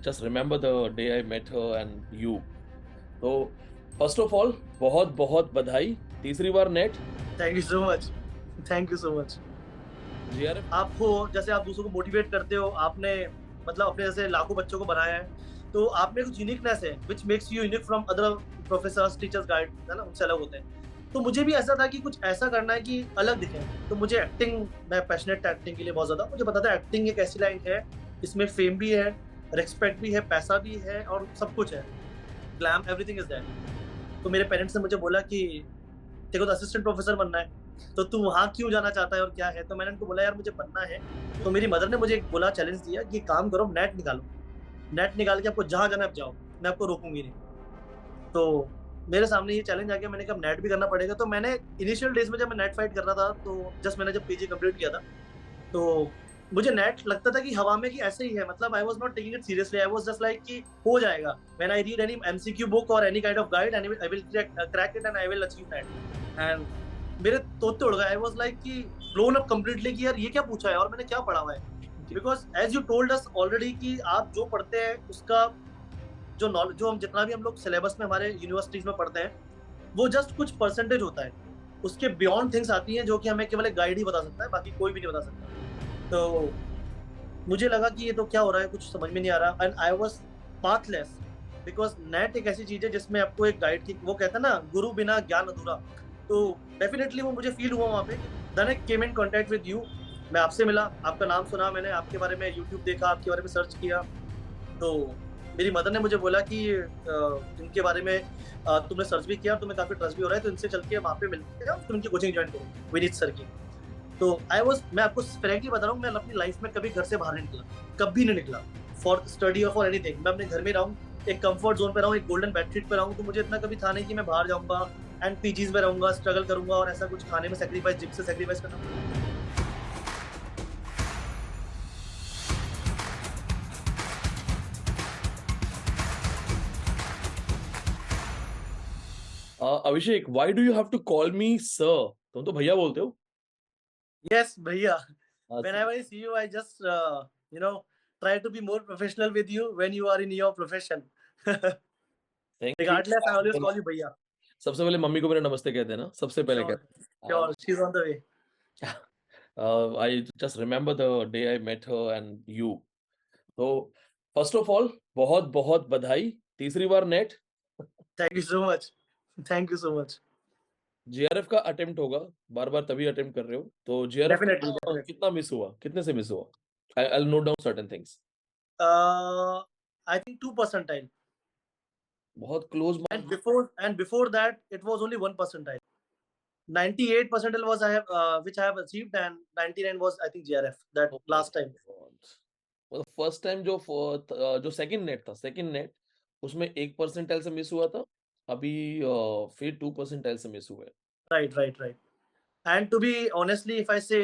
just remember the day I met her and you. तो first of all बहुत बहुत बधाई, तीसरी बार NET. Thank you so much. Thank you so much. JRF. आप हो जैसे आप दूसरों को मोटिवेट करते हो, आपने मतलब अपने जैसे लाखों बच्चों को बनाया है, तो आप में कुछ यूनिकनेस है which makes you unique from other professors, teachers, guide, है ना? उनसे अलग होते हैं। तो मुझे भी ऐसा था कि कुछ ऐसा करना है कि अलग दिखें। तो मुझे एक्टिंग मैं पैशनेट था एक्टिंग के लिए बहुत ज़्यादा। मुझे पता था एक्टिंग एक ऐसी लाइन है, इसमें फेम भी है, रिस्पेक्ट भी है, पैसा भी है और सब कुछ है। Glam everything is there. तो मेरे पेरेंट्स ने मुझे बोला कि तेरे को तो असिस्टेंट प्रोफेसर बनना है, तो तू वहाँ क्यों जाना चाहता है और क्या है? तो मैंने उनको बोला यार मुझे बनना है। तो मेरी मदर ने मुझे एक बोला चैलेंज दिया कि एक काम करो नेट निकालो। नेट निकाल के आपको जहाँ जाना है आप जाओ, मैं आपको रोकूँगी नहीं। तो मेरे सामने ये चैलेंज आ गया, मैंने कहा अब नेट भी करना पड़ेगा। तो मैंने इनिशियल डेज़ में जब मैं नेट फाइट कर रहा था, तो जस्ट मैंने जब पीजी कंप्लीट किया था, तो मुझे नेट लगता था कि हवा में कि ऐसे ही है, मतलब I was not taking it seriously, I was just like कि हो जाएगा। When I read any MCQ book और any kind of guide and I will crack it and I will achieve NET. And मेरे तोते उड़ गए। I was like कि blown up completely कि यार ये क्या पूछा है और मैंने क्या पढ़ा हुआ है? Because as you told us already कि आप जो पढ़ते हैं उसका जो हम जितना भी हम लोग सिलेबस में हमारे यूनिवर्सिटीज़ में पढ़ते हैं, वो जस्ट कुछ परसेंटेज होता है। उसके बियॉन्ड थिंग्स आती हैं जो कि हमें केवल एक गाइड ही बता सकता है, बाकी कोई भी नहीं बता सकता। तो मुझे लगा कि ये तो क्या हो रहा है, कुछ समझ में नहीं आ रहा and I was pathless because net एक ऐसी चीज़ है जिसमें आपको एक गाइड की वो कहते हैं ना गुरु बिना ज्ञान अधूरा। तो डेफ़िनेटली वो मुझे फ़ील हुआ वहाँ पे। Then I came in contact with you. मैं आपसे मिला, आपका नाम सुना मैंने, आपके बारे में यूट्यूब देखा, आपके बारे में सर्च किया। तो मेरी मदर ने मुझे बोला कि इनके बारे में तुमने सर्च भी किया और तुम्हें काफ़ी ट्रस्ट भी हो रहा है, तो इनसे चल के वहाँ पे मिलते हैं और तुम इनकी कोचिंग जॉइन करो, विनीत सर की। तो मैं आपको फ्रैंकली बता रहा हूँ, मैं अपनी लाइफ में कभी घर से बाहर नहीं निकला, कभी नहीं निकला, फॉर स्टडी और फॉर एनीथिंग। मैं अपने घर में रहा हूँ, एक कंफर्ट ज़ोन पे रहा हूँ, एक गोल्डन बेडशीट पे रहा हूँ, तो मुझे इतना कभी था नहीं कि मैं बाहर जाऊँगा एंड पीजीज़ में रहूँगा, स्ट्रगल करूँगा और ऐसा कुछ खाने में सैक्रिफाइस, जिम से सैक्रिफाइस करना पड़ेगा। Abhishek, why do you have to call me sir? तुम तो भैया बोलते हो। यस भैया, हाँ, whenever I see you, I just, you know, try to be more professional with you when you are in your profession. Thank you. Regardless, I always call you भैया। सबसे पहले मम्मी को मेरा नमस्ते कहते हैं ना, सबसे पहले Sure, कहते हैं। sure, she's on the way। I just remember the day I met her and you. तो फर्स्ट ऑफ ऑल बहुत बहुत बधाई, तीसरी बार NET. Thank you so much। Thank you so much। JRF का अटेम्प्ट होगा, बार-बार तभी अटेम्प्ट कर रहे हो, तो जीआरएफ Definitely, कितना definitely। कितना मिस हुआ? कितने से मिस हुआ? I will note down certain things. Uh, I think 2 percentile, बहुत close and marks. before that it was only 1 percentile। 98 percentile was I have which I have achieved, and 99 was I think GRF that oh my last time। God! मतलब first time जो second net था, second net, उसमें 1 percentile से miss हुआ था। अभी फिर 2 percentile से मिस हुआ है। Right, right, right। And to be honestly, if I say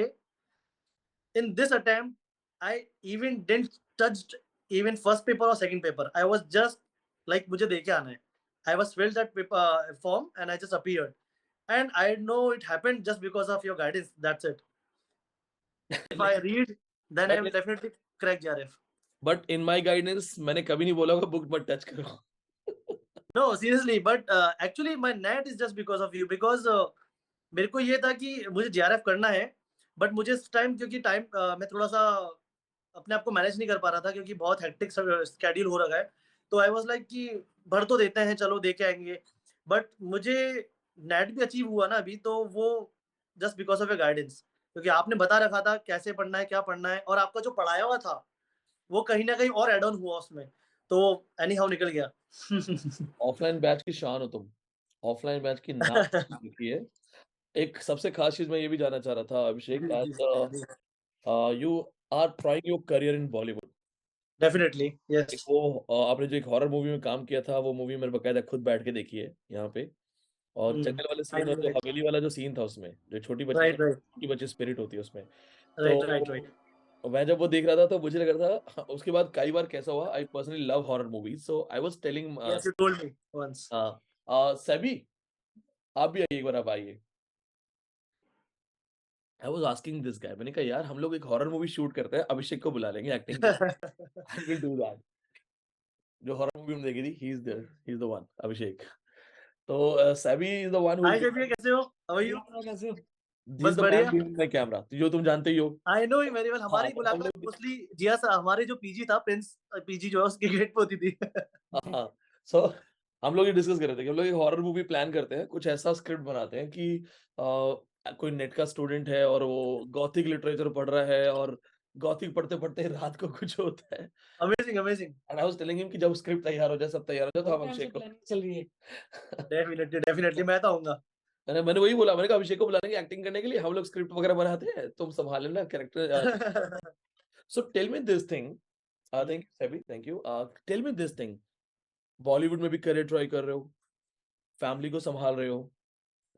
in this attempt, I even didn't touched even first paper or second paper। I was just like मुझे देके आना है। I was filled that paper form and I just appeared। And I know it happened just because of your guidance. That's it। If I read, then I will लेकिन definitely crack JRF। But in my guidance मैंने कभी नहीं बोला होगा book मत touch करो। No, seriously, but actually my net is just because of you, because मेरे को ये था कि मुझे जेआरएफ करना है, बट मुझे इस टाइम क्योंकि मैं थोड़ा-सा अपने आप को मैनेज नहीं कर पा रहा था क्योंकि बहुत हेक्टिक शेड्यूल हो रखा है। तो आई वाज़ लाइक कि भर तो देते हैं, चलो दे के आएँगे। बट मुझे नेट भी अचीव हुआ ना अभी, तो वो just because of your guidance, क्योंकि आपने बता रखा था कैसे पढ़ना है, क्या पढ़ना है, और आपका जो पढ़ाया हुआ था, वो कहीं न कहीं और ऐड ऑन हुआ उसमें। तो एनी हाउ निकल गया। ऑफलाइन बैच की शान हो तुम। ऑफलाइन बैच की नाक लिखी है। एक सबसे खास चीज़ मैं ये भी जानना चाह रहा था अभिषेक, जी, जी, एज़ जी। You are trying your career in Bollywood. Definitely, एक यस। वो आपने जो एक हॉरर मूवी में काम किया था, वो मूवी मैंने बकायदा खुद बैठ के देखी है यहाँ पे। और हुँ, जंगल वाले आई सीन और नो जो इट। हवेली वाला जो सीन था उसमें, जो राइट, राइट, छोटी बच्ची स्पिरिट होती है उसमें। Right, right, right. तो मैं जब वो देख रहा था तो मुझे लग रहा था उसके बाद कई बार कैसा हुआ, I personally love horror movies, so I was telling yes, you told me once. Sebi, आप भी आइए, एक बार आप आइए। I was asking this guy, मैंने कहा यार हम लोग एक हॉरर मूवी शूट करते हैं, अभिषेक को बुला लेंगे एक्टिंग के लिए, आई विल डू दैट। जो हॉरर मूवी हमने देखी थी, he is there, he is the one, Abhishek. तो सेबी is the one who hi is जेबी, कैसे हो? How are you? कैसे हो? ही इज़ बस द मैन बढ़िया। बिहाइंड माय कैमरा, जो तुम जानते ही हो। आई नो वेरी वेल, हाँ, हमारी तो हम मुलाकात लोग मोस्टली जिया सा हमारे जो पीजी था, प्रिंस पीजी जो है उसके गेट पे होती थी। हाँ, सो हम लोग ये डिस्कस कर रहे थे कि हम लोग एक हॉरर मूवी प्लान करते हैं, कुछ ऐसा स्क्रिप्ट बनाते हैं कि कोई नेट का स्टूडेंट है और वो गॉथिक लिटरेचर पढ़ रहा है और गॉथिक पढ़ते-पढ़ते रात को कुछ होता है। Amazing, amazing. And I was telling him कि जब स्क्रिप्ट तैयार हो जाए, सब तैयार हो जाए, तो हम अभिषेक को प्लानिंग चल रही है। डेफिनिटली, डेफिनिटली मैं तो आऊँगा। मैंने वही बोला, मैंने कहा अभिषेक को बुला लेंगे एक्टिंग करने के लिए, हम लोग स्क्रिप्ट वगैरह बनाते हैं, तुम सँभाल लेना character. So tell me this thing, thank you Sebi, thank you. Tell me this thing, Bollywood में भी करियर ट्राई कर रहे हो, फैमिली को सँभाल रहे हो,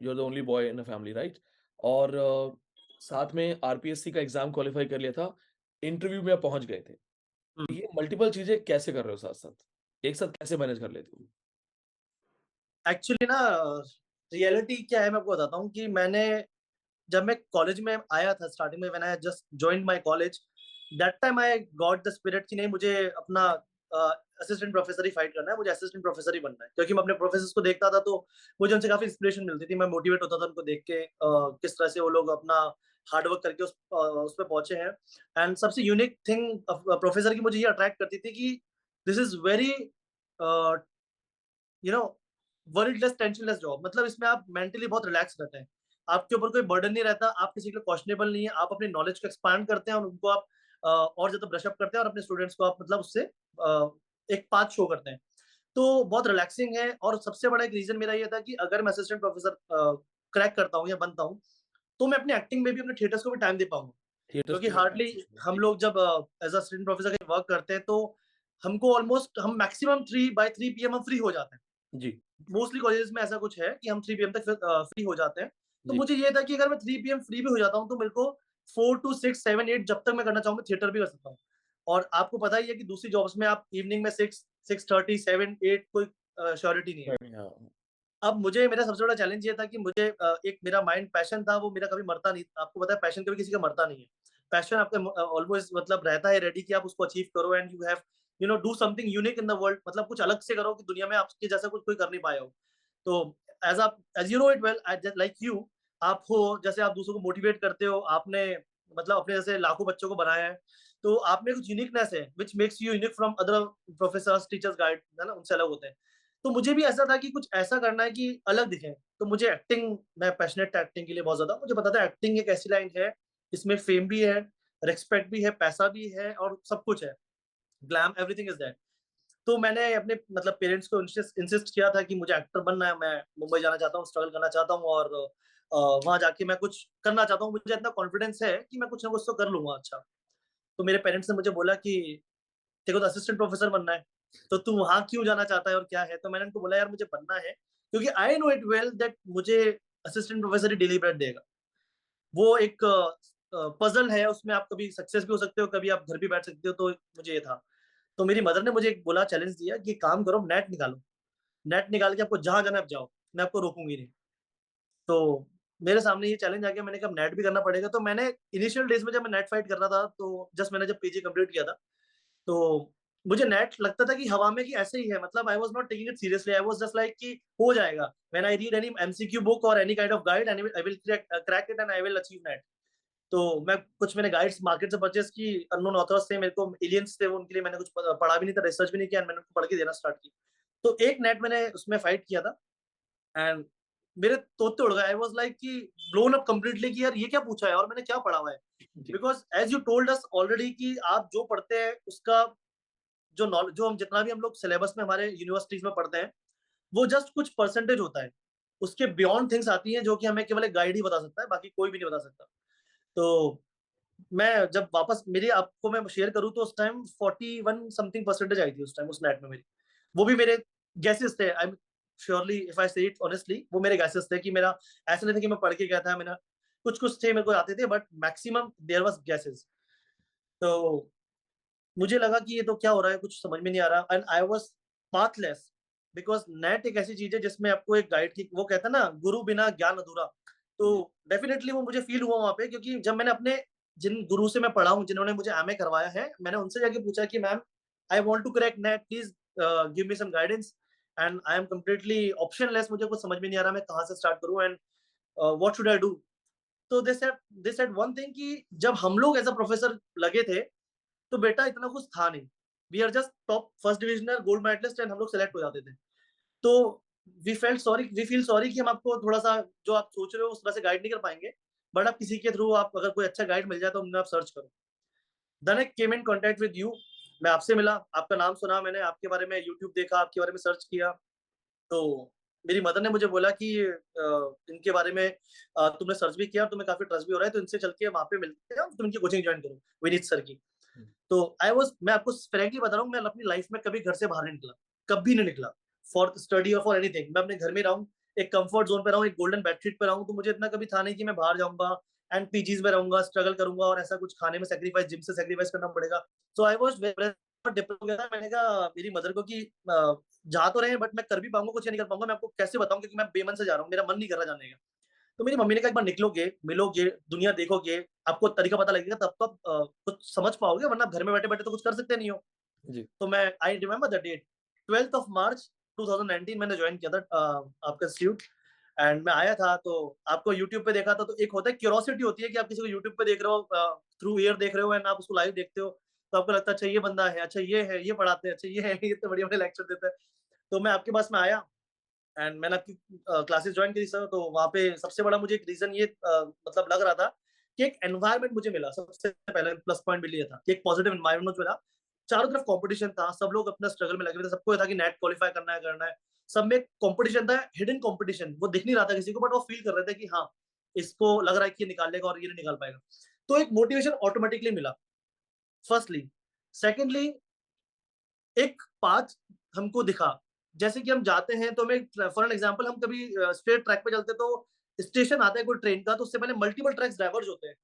you are the only boy in a family, right? और साथ में आरपीएससी का एग्ज़ाम क्वालीफाई कर लिया था, इंटरव्यू में आप पहुँच गए थे। हुँ, ये मल्टीपल चीज़ें कैसे कर रहे हो साथ-साथ? एक साथ कैसे मैनेज कर लेते हो? एक्चुअली ना रियलिटी क्या है मैं आपको बताता हूँ कि जब मैं कॉलेज में आया था स्टार्टिंग में, when I just joined my college, that time I got the spirit कि नहीं, मुझे अपना असिस्टेंट प्रोफेसर ही फाइट करना है, मुझे असिस्टेंट प्रोफेसर ही बनना है। क्योंकि मैं अपने प्रोफेसर्स को देखता था तो मुझे उनसे काफ़ी इंस्पिरेशन मिलती थी, मैं मोटिवेट होता था उनको देख के, किस तरह से वो लोग अपना हार्ड वर्क करके उस पे पहुँचे हैं। एंड सबसे यूनिक थिंग प्रोफेसर की मुझे ये अट्रैक्ट करती थी कि this is very a, you know worriedless, tensionless job. मतलब इसमें आप मेंटली बहुत रिलैक्स रहते हैं, आपके ऊपर कोई बर्डन नहीं रहता, आप किसी के लिए क्वेश्चनेबल नहीं है, आप अपनी नॉलेज को एक्सपांड करते हैं और उनको आप और ज्यादा ब्रश अप करते हैं और अपने स्टूडेंट्स को आप मतलब उससे एक पाथ शो करते हैं। तो बहुत रिलैक्सिंग है। और सबसे बड़ा एक रीजन मेरा ये था कि अगर मैं असिस्टेंट प्रोफेसर क्रैक करता हूँ या बनता हूँ, तो मैं अपनी एक्टिंग में भी, अपने थिएटर्स को भी टाइम दे पाऊंगा। थिएटर्स क्योंकि के लिए हार्डली हम लोग जब एज अ असिस्टेंट प्रोफेसर का वर्क करते हैं तो हमको ऑलमोस्ट हम मैक्सिमम 3 पीएम हम फ्री हो जाते हैं। जी, मोस्टली कॉलेजेस में ऐसा कुछ है कि हम 3 पीएम तक फ्री हो जाते हैं। तो जी। मुझे ये था कि अगर मैं 3 पीएम फ्री भी हो जाता हूँ, तो मेरे को 4 टू 6, 7, 8 जब तक मैं करना चाहूँ, मैं थिएटर भी कर सकता हूँ। और आपको पता ही है कि दूसरी जॉब्स में आप इवनिंग में 6, 6:30, 7, 8 कोई श्योरिटी नहीं है। हाँ, अब मुझे मेरा सबसे बड़ा चैलेंज ये था कि मुझे एक मेरा माइंड पैशन था, वो मेरा कभी मरता नहीं। आपको पता है पैशन कभी किसी का मरता नहीं है। पैशन आपका ऑलवेज़ मतलब रहता है रेडी कि आप उसको अचीव करो and you have do something unique in the world, मतलब कुछ अलग से करो कि दुनिया में आपके जैसा कुछ कोई कर नहीं पाया हो। तो as you no it well, I just like you, आप हो जैसे आप दूसरों को मोटिवेट करते हो, आपने मतलब अपने जैसे लाखों बच्चों को बनाया है। तो आप में कुछ यूनिकनेस है which makes you unique from other professors, teachers, guide, है ना? उनसे अलग होते हैं। तो मुझे भी ऐसा था कि कुछ ऐसा करना है कि अलग दिखे। तो मुझे एक्टिंग, मैं पैशनेट था एक्टिंग के लिए बहुत ज़्यादा। मुझे पता था एक्टिंग एक ऐसी लाइन है, इसमें फेम भी है, रिस्पेक्ट भी है, पैसा भी है और सब कुछ है। Glam, everything is there. तो मैंने अपने मतलब पेरेंट्स को इंसिस्ट इंसिस्ट किया था कि मुझे एक्टर बनना है, मैं मुंबई जाना चाहता हूँ, स्ट्रगल करना चाहता हूँ और वहाँ जाके मैं कुछ करना चाहता हूँ। मुझे इतना कॉन्फिडेंस है कि मैं कुछ ना कुछ तो कर लूँगा अच्छा। तो मेरे पेरेंट्स ने मुझे बोला कि तेरे को तो असिस्टेंट प्रोफेसर बनना है, तो तू वहाँ क्यों जाना चाहता है और क्या है? तो मैंने उनको बोला यार मुझे बनना है, क्योंकि I know it well that मुझे असिस्टेंट प्रोफेसर ही डेली ब्रेड देगा। वो एक पज़ल है, उसमें आप कभी सक्सेस भी हो सकते हो, कभी आप घर भी बैठ सकते हो, तो मुझे ये था। तो मेरी मदर ने मुझे एक बोला, चैलेंज दिया कि काम करो, नेट निकालो। नेट निकाल के आपको जहाँ जाना है आप जाओ, मैं आपको रोकूँगी नहीं। तो मेरे सामने ये चैलेंज आ गया, मैंने कहा नेट भी करना पड़ेगा। तो मैंने इनिशियल डेज़ में जब मैं नेट फाइट कर रहा था, तो जस्ट मैंने जब पीजी कंप्लीट किया था, तो मुझे नेट लगता था कि हवा में कि ऐसे ही है, मतलब I was not taking it seriously, I was just like कि हो जाएगा। When I read any MCQ book और any kind of guide and I will crack it and I will achieve NET. तो मैंने गाइड्स मार्केट से purchase की, unknown authors थे, मेरे को एलियंस थे वो, उनके लिए मैंने कुछ पढ़ा भी नहीं था, रिसर्च भी नहीं किया, मैंने उनको पढ़ के देना स्टार्ट की। तो एक नेट मैंने उसमें फाइट किया था एंड मेरे तोते उड़ गए। आई वाज़ लाइक कि ब्लोन अप कंप्लीटली कि यार ये क्या पूछा है और मैंने क्या पढ़ा हुआ है? जी, because as you told us already कि आप जो पढ़ते हैं उसका जो हम जितना भी हम लोग सिलेबस में हमारे यूनिवर्सिटीज़ में पढ़ते हैं, वो जस्ट कुछ परसेंटेज होता है। उसके बियॉन्ड थिंग्स आती हैं जो कि हमें केवल एक गाइड ही बता सकता है, बाकी कोई भी नहीं बता सकता। तो मैं जब वापस मेरी आपको मैं शेयर करूँ तो उस टाइम 41 समथिंग परसेंटेज आई थी उस टाइम उस नेट में मेरी। वो भी मेरे गेसेस थे, I am surely if I से इट ऑनेस्टली, वो मेरे गेसेस थे कि मेरा ऐसा नहीं था कि मैं पढ़ के गया था, मेरा कुछ-कुछ थे मेरे को आते थे, but maximum there was guesses. तो मुझे लगा कि ये तो क्या हो रहा है, कुछ समझ में नहीं आ रहा and I was pathless, because net एक ऐसी चीज़ है जिसमें आपको एक गाइड की, वो कहते हैं ना, गुरु बिना ज्ञान अधूरा। तो जी, डेफिनिटली वो मुझे फ़ील हुआ वहाँ पे, क्योंकि जब मैंने अपने जिन गुरु से मैं पढ़ा हूँ, जिन्होंने मुझे एमए करवाया है, मैंने उनसे जाके पूछा कि ma'am I want to crack NET, please give me some guidance and I am completely optionless, मुझे कुछ समझ में नहीं आ रहा मैं कहाँ से स्टार्ट करूँ and what should I do. तो दे सेड वन थिंग कि जब हम लोग एज अ प्रोफेसर लगे थे तो बेटा इतना कुछ था नहीं, we are just top first divisioner gold medalist and हम लोग सेलेक्ट हो जाते थे। तो वी फील सॉरी कि हम आपको थोड़ा सा जो आप सोच रहे हो उस तरह से गाइड नहीं कर पाएंगे, बट आप किसी के थ्रू आप अगर कोई अच्छा गाइड मिल जाए तो उनमें आप सर्च करो। Then I came in contact with you, मैं आपसे मिला, आपका नाम सुना मैंने, आपके बारे में यूट्यूब देखा, आपके बारे में सर्च किया। तो मेरी मदर ने मुझे बोला कि इनके बारे में तुमने सर्च भी किया, तुम्हें काफी ट्रस्ट भी हो रहा है, तो इनसे चल के वहाँ पे मिलते हैं, तुम इनकी कोचिंग ज्वाइन करो, विनीत सर की। तो मैं आपको फ्रेंकली बता रहा हूँ, मैं अपनी लाइफ में कभी घर से बाहर नहीं निकला, कभी नहीं निकला फॉर स्टडी और फॉर एनीथिंग। मैं अपने घर में रहूँ, एक कंफर्ट जोन पे रहूँ, एक गोल्डन बेडशीट पे रहूँ, तो मुझे इतना कभी था नहीं कि मैं बाहर जाऊंगा एंड पीजीज में रहूंगा, स्ट्रगल करूंगा और ऐसा कुछ खाने में सेक्रीफाइस, जिम से सेक्रीफाइस करना पड़ेगा। सो आई वाज डिप्रेस हो गया था। मैंने कहा मेरी मदर को कि जा तो रहे हैं बट मैं कर भी पाऊंगा कुछ या नहीं कर पाऊंगा, मैं आपको कैसे बताऊं, क्योंकि मैं बेमन से जा रहा हूँ, मेरा मन नहीं कर रहा जाने का। तो मेरी मम्मी ने कहा एक बार निकलोगे, मिलोगे, दुनिया देखोगे, आपको तरीका पता लगेगा, तब तो आप कुछ समझ पाओगे, वरना आप घर में बैठे बैठे तो कुछ कर सकते नहीं हो। जी। तो मैं I remember the date 12th of March 2019 मैंने ज्वाइन किया था आपका इंस्टीट्यूट। एंड मैं आया था तो आपको यूट्यूब पे देखा था, तो एक होता है क्यूरोसिटी होती है कि आप किसी को यूट्यूब पे देख रहे हो, थ्रू ईयर देख रहे हो एंड आप उसको लाइव देखते हो, तो आपको लगता है अच्छा ये बंदा है, अच्छा ये है, ये पढ़ाते हैं, अच्छा ये है, ये तो बढ़िया बढ़िया लेक्चर देता है। तो मैं आपके पास में आया एंड मैंने आपकी क्लासेस ज्वाइन करी सर। तो वहाँ पे सबसे बड़ा मुझे एक रीजन ये मतलब लग रहा था कि एक एनवायरनमेंट मुझे मिला, सबसे पहले प्लस पॉइंट मिली था कि एक पॉजिटिव एनवायरनमेंट मिला। चारों तरफ कंपटीशन था, सब लोग अपना स्ट्रगल में लगे हुए थे, सबको ये था कि नेट क्वालिफाई करना है। सब में कंपटीशन था, हिडन कंपटीशन, वो दिख नहीं रहा था किसी को, बट वो फील कर रहे थे कि हाँ इसको लग रहा है कि ये निकाल लेगा और ये नहीं निकाल पाएगा। तो एक मोटिवेशन ऑटोमेटिकली मिला, फर्स्टली। सेकेंडली एक पाथ हमको दिखा, जैसे कि हम जाते हैं तो हमें, फॉर एन एग्जांपल, हम कभी स्ट्रेट ट्रैक पे चलते तो स्टेशन आता है कोई ट्रेन का, तो उससे पहले मल्टीपल ट्रैक्स डाइवर्ज होते हैं,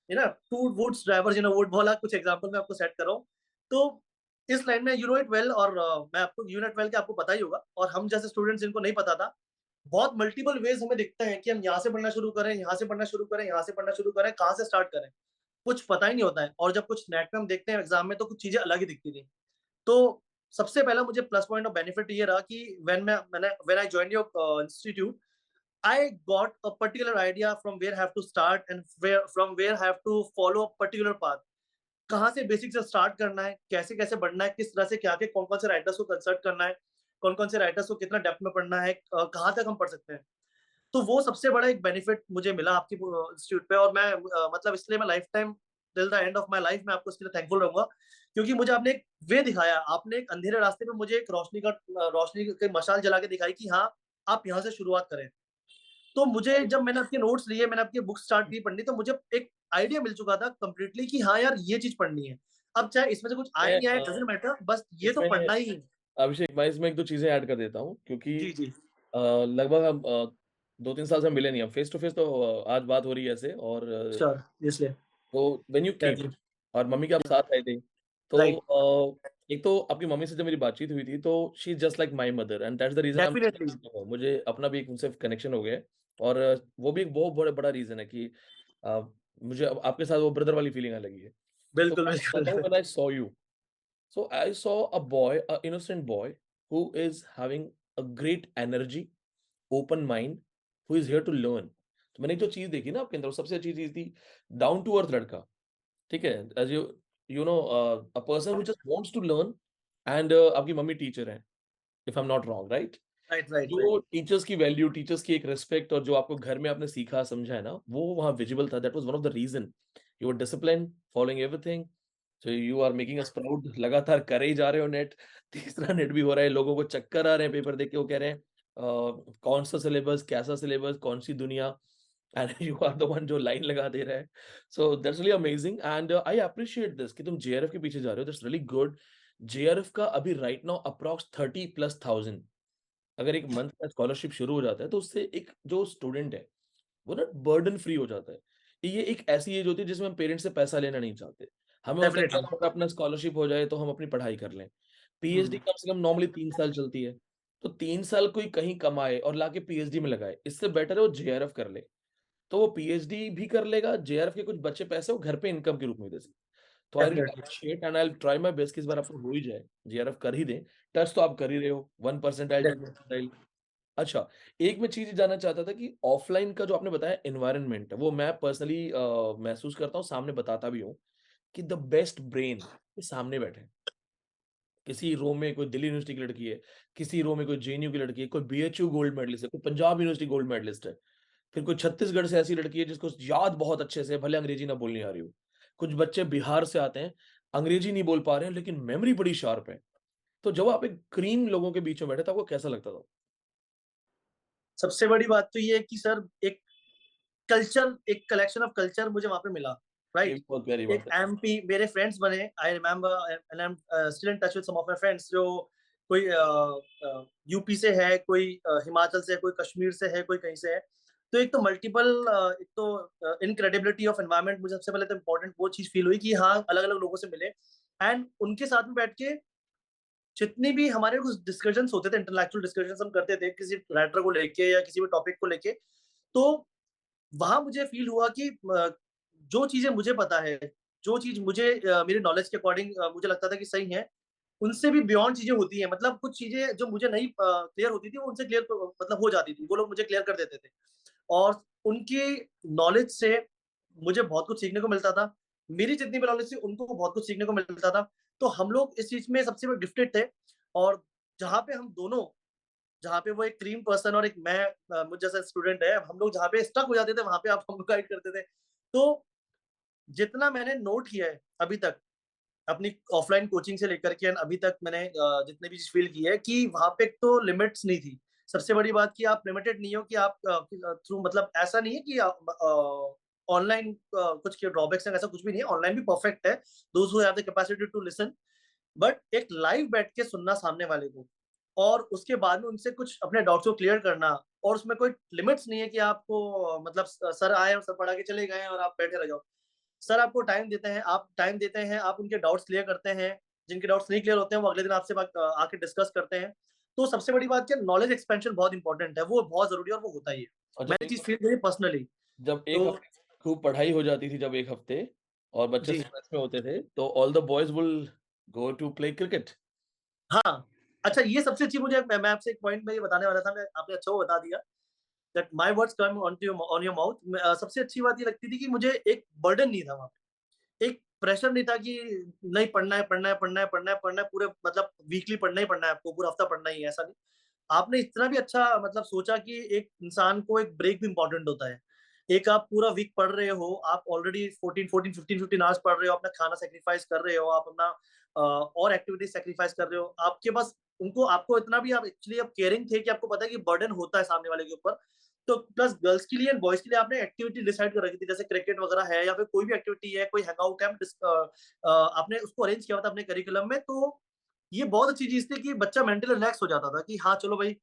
है ना, two woods diverge in a wood, वाला कुछ एग्जांपल मैं आपको सेट कर रहा हूँ। तो इस लाइन में यू नो इट वेल, और मैं आपको यू नो इट वेल के आपको पता ही होगा, और हम जैसे स्टूडेंट्स जिनको नहीं पता था, बहुत मल्टीपल वेज हमें दिखते हैं कि हम यहाँ से पढ़ना शुरू करें, यहाँ से पढ़ना शुरू करें, यहाँ से पढ़ना शुरू करें, कहाँ से स्टार्ट करें, कुछ पता ही नहीं होता है। और जब कुछ नेट में हम देखते हैं एग्जाम में, तो कुछ चीजें अलग ही दिखती थी। तो सबसे पहला मुझे प्लस पॉइंट ऑफ बेनिफिट ये रहा कि when I joined your institute, I got a particular idea from where I have to start and from where I have to follow a particular path. कहाँ से बेसिक से start करना है, कैसे कैसे बढ़ना है, किस तरह से क्या के कौन कौन से राइटर्स को कंसल्ट करना है, कौन कौन से राइटर्स को कितना डेप्थ में पढ़ना है, कहाँ तक हम पढ़ सकते हैं। तो वो सबसे बड़ा एक बेनिफिट मुझे मिला आपकी इंस्टीट्यूट पे, और मैं मतलब इसलिए मैं life time till the end of my life मैं आपको इसके लिए थैंकफुल रहूंगा, क्योंकि मुझे आपने एक वे दिखाया, आपने एक अंधेरे रास्ते पे मुझे एक रोशनी की मशाल जला के दिखाई कि हाँ आप यहाँ से शुरुआत करें। तो मुझे जब मैंने आपके नोट्स लिए, मैंने आपकी बुक स्टार्ट की पढ़नी, तो मुझे एक आइडिया मिल चुका था कंप्लीटली कि हाँ यार ये चीज पढ़नी है। अब चाहे इसमें से कुछ आए मैं नहीं आए डजंट मैटर, बस ये तो इसमें पढ़ना ही है। अभिषेक, मैं इसमें 1-2 चीज़ें ऐड कर देता हूँ, क्योंकि जी जी। लगभग हम 2-3 साल से हम मिले नहीं, हम फेस टू फेस तो आज बात हो रही है ऐसे, और श्योर, इसलिए तो व्हेन यू केम एग्जैक्टली। और मम्मी के आप साथ आए थे, तो राइट। एक तो आपकी मम्मी से जब मेरी बातचीत हुई थी, तो she is just like my mother and that's the reason I definitely. Am मुझे अपना भी एक उनसे कनेक्शन हो गया है, और वो भी एक बहुत बड़ा रीज़न है कि अ, मुझे अब आपके साथ वो ब्रदर वाली फीलिंग आने लगी है। तो बिल्कुल मैं बताऊँ, बिल्कुल। When I saw you, so I saw a boy, a innocent boy who is having a great energy, open mind, who is here to learn. तो मैंने जो चीज़ देखी ना आपके अंदर, वो सबसे अच्छी चीज़ थी, डाउन टू अर्थ लड़का, ठीक है? As you know a person who just wants to learn, and आपकी मम्मी टीचर हैं, if I am not wrong, right? Right right right. जो टीचर्स की वैल्यू, टीचर्स की एक रिस्पेक्ट, और जो आपको घर में आपने सीखा, समझा है ना, वो वहाँ विजिबल था। That was one of the reason. You were disciplined, following everything, so you are making us proud. लगातार करे ही जा रहे हो नेट, तीसरा नेट भी हो रहा है, लोगों को चक्कर आ रहे हैं पेपर देख के, वो कह रहे हैं कौन सा सिलेबस, कैसा सिलेबस, कौन सी दुनिया, and you are the one जो लाइन लगा दे रहा है। So that's really amazing, and I appreciate this कि तुम जेआरएफ के पीछे जा रहे हो, दैट्स रियली गुड। जेआरएफ का अभी राइट नाउ अप्रॉक्स 30,000+ अगर एक मंथ का स्कॉलरशिप शुरू हो जाता है, तो उससे एक जो स्टूडेंट है, वो ना बर्डन फ्री हो जाता है। ये एक ऐसी एज होती है जिसमें हम पेरेंट्स से पैसा लेना नहीं चाहते। हमें होता है कि डेफिनेटली। यार हमारा अपना स्कॉलरशिप हो जाए तो हम अपनी पढ़ाई कर लें। पीएचडी हम्म। कम से कम नॉर्मली 3 साल चलती है। तो 3 साल कोई कहीं कमाए और लाके पीएचडी में लगाए, इससे बेटर है वो जेआरएफ कर ले। तो वो पीएचडी भी कर लेगा, जेआरएफ के कुछ बचे पैसे वो घर पे इनकम के रूप में दे सकते। तो I really definitely appreciate and I will try my best कि इस बार आपको हो ही जाए, जीआरएफ कर ही दें। टच तो आप कर ही रहे हो, 1 परसेंटाइल, 2 परसेंटाइल। अच्छा, एक मैं चीज़ जानना चाहता था कि ऑफलाइन का जो आपने बताया एनवायरनमेंट, वो मैं पर्सनली महसूस करता हूँ, सामने बताता भी हूँ कि द बेस्ट ब्रेन ये सामने बैठे हैं। किसी रो में कोई दिल्ली यूनिवर्सिटी की लड़की है, किसी रो में कोई जेएनयू की लड़की है, कोई बीएचयू गोल्ड मेडलिस्ट है, कोई पंजाब यूनिवर्सिटी गोल्ड मेडलिस्ट है, फिर कोई छत्तीसगढ़ से ऐसी लड़की है जिसको याद बहुत अच्छे से है, भले अंग्रेजी ना बोलनी आ रही हो। कुछ बच्चे बिहार से आते हैं, अंग्रेजी नहीं बोल पा रहे हैं लेकिन मेमोरी बड़ी शार्प है। तो जब आप एक क्रीम लोगों के बीच में बैठे तो आपको कैसा लगता था? सबसे बड़ी बात तो ये है कि सर एक कल्चर, एक कलेक्शन ऑफ कल्चर मुझे वहां पे मिला, ये राइट। भी बहुत प्यारी एक बात है। एमपी मेरे फ्रेंड्स बने, I remember and I am still in touch with some of my friends, जो कोई यूपी से है, कोई हिमाचल से है, कोई कश्मीर से है, कोई कहीं से है। तो एक तो मल्टीपल, एक तो इनक्रेडिबिलिटी ऑफ एनवायरनमेंट, मुझे सबसे पहले तो इम्पोर्टेंट वो चीज फील हुई कि हाँ अलग अलग लोगों से मिले, एंड उनके साथ में बैठ के जितनी भी हमारे कुछ डिस्कशंस होते थे, इंटेलेक्चुअल डिस्कशंस हम करते थे किसी राइटर को लेके या किसी भी टॉपिक को लेके, तो वहां मुझे फील हुआ कि जो चीजें मुझे पता है, जो चीज मुझे मेरी नॉलेज के अकॉर्डिंग मुझे लगता था कि सही है, उनसे भी बियॉन्ड चीजें होती हैं। मतलब कुछ चीजें जो मुझे नहीं क्लियर होती थी वो उनसे क्लियर मतलब हो जाती थी, वो लोग मुझे क्लियर कर देते थे, और उनकी नॉलेज से मुझे बहुत कुछ सीखने को मिलता था, मेरी जितनी भी नॉलेज थी उनको बहुत कुछ सीखने को मिलता था। तो हम लोग इस चीज में सबसे गिफ्टेड थे, और जहाँ पे हम दोनों, जहाँ पे वो एक क्रीम पर्सन और एक मैं, मुझ जैसा स्टूडेंट है, हम लोग जहाँ पे स्टक हो जाते थे वहां पे आप हमको गाइड करते थे। तो जितना मैंने नोट किया है अभी तक अपनी ऑफलाइन कोचिंग से लेकर के अभी तक, मैंने जितने भी चीज फील की है कि वहां पे एक तो लिमिट्स नहीं थी। सबसे बड़ी बात कि आप लिमिटेड नहीं हो, कि आप थ्रू, मतलब ऐसा नहीं है कि ऑनलाइन कुछ के ड्रॉबैक्स हैं, ऐसा कुछ भी नहीं है, ऑनलाइन भी परफेक्ट है, those who have the capacity to listen. But एक लाइव बैठ के सुनना सामने वाले को, और उसके बाद में उनसे कुछ अपने डाउट्स को क्लियर करना, और उसमें कोई लिमिट्स नहीं है कि आपको मतलब सर आए और सर पढ़ा के चले गए और आप बैठे रह जाओ। सर आपको टाइम देते हैं, आप टाइम देते हैं, आप उनके डाउट्स क्लियर करते हैं, जिनके डाउट्स नहीं क्लियर होते हैं वो अगले दिन आपसे आके डिस्कस करते हैं। तो सबसे बड़ी बात क्या, नॉलेज एक्सपेंशन बहुत इंपॉर्टेंट है, वो बहुत जरूरी है और वो होता ही है। और मैंने चीज फील करी पर्सनली। जब एक तो हफ्ते खूब पढ़ाई हो जाती थी, जब एक हफ्ते और बच्चे जी स्ट्रेस में होते थे, तो all the boys will go to play cricket. हाँ, अच्छा ये सबसे अच्छी मुझे, मैं आपसे एक पॉइंट में ये बताने वाला था, मैं आपने अच्छा वो बता दिया, that my words come on your mouth. सबसे अच्छी बात ये लगती थी कि मुझे एक बर्डन नहीं था वहाँ पे, एक प्रेशर नहीं था कि नहीं पढ़ना है, पढ़ना है, पढ़ना है, पढ़ना है, पढ़ना है, पूरे मतलब वीकली पढ़ना ही पढ़ना है आपको, पूरा हफ्ता पढ़ना ही है, ऐसा नहीं। आपने इतना भी अच्छा मतलब सोचा कि एक इंसान को एक ब्रेक भी इंपॉर्टेंट होता है। एक आप पूरा वीक पढ़ रहे हो, आप ऑलरेडी 14 आवर्स पढ़ रहे हो, अपना खाना सेक्रीफाइस कर रहे हो, आप अपना और एक्टिविटीज सेक्रीफाइस कर रहे हो, आपके पास उनको आपको इतना भी आप एक्चुअली आप केयरिंग थे कि आपको पता है कि बर्डन होता है सामने वाले के ऊपर। तो प्लस गर्ल्स के लिए एंड बॉयज के लिए आपने एक्टिविटी डिसाइड कर रखी थी, जैसे क्रिकेट वगैरह है या फिर कोई भी एक्टिविटी है, कोई हैंगआउट है, आपने उसको अरेंज किया हुआ था अपने करिकुलम में। तो ये बहुत अच्छी चीज थी कि बच्चा मेंटली रिलैक्स हो जाता था कि हाँ चलो भाई,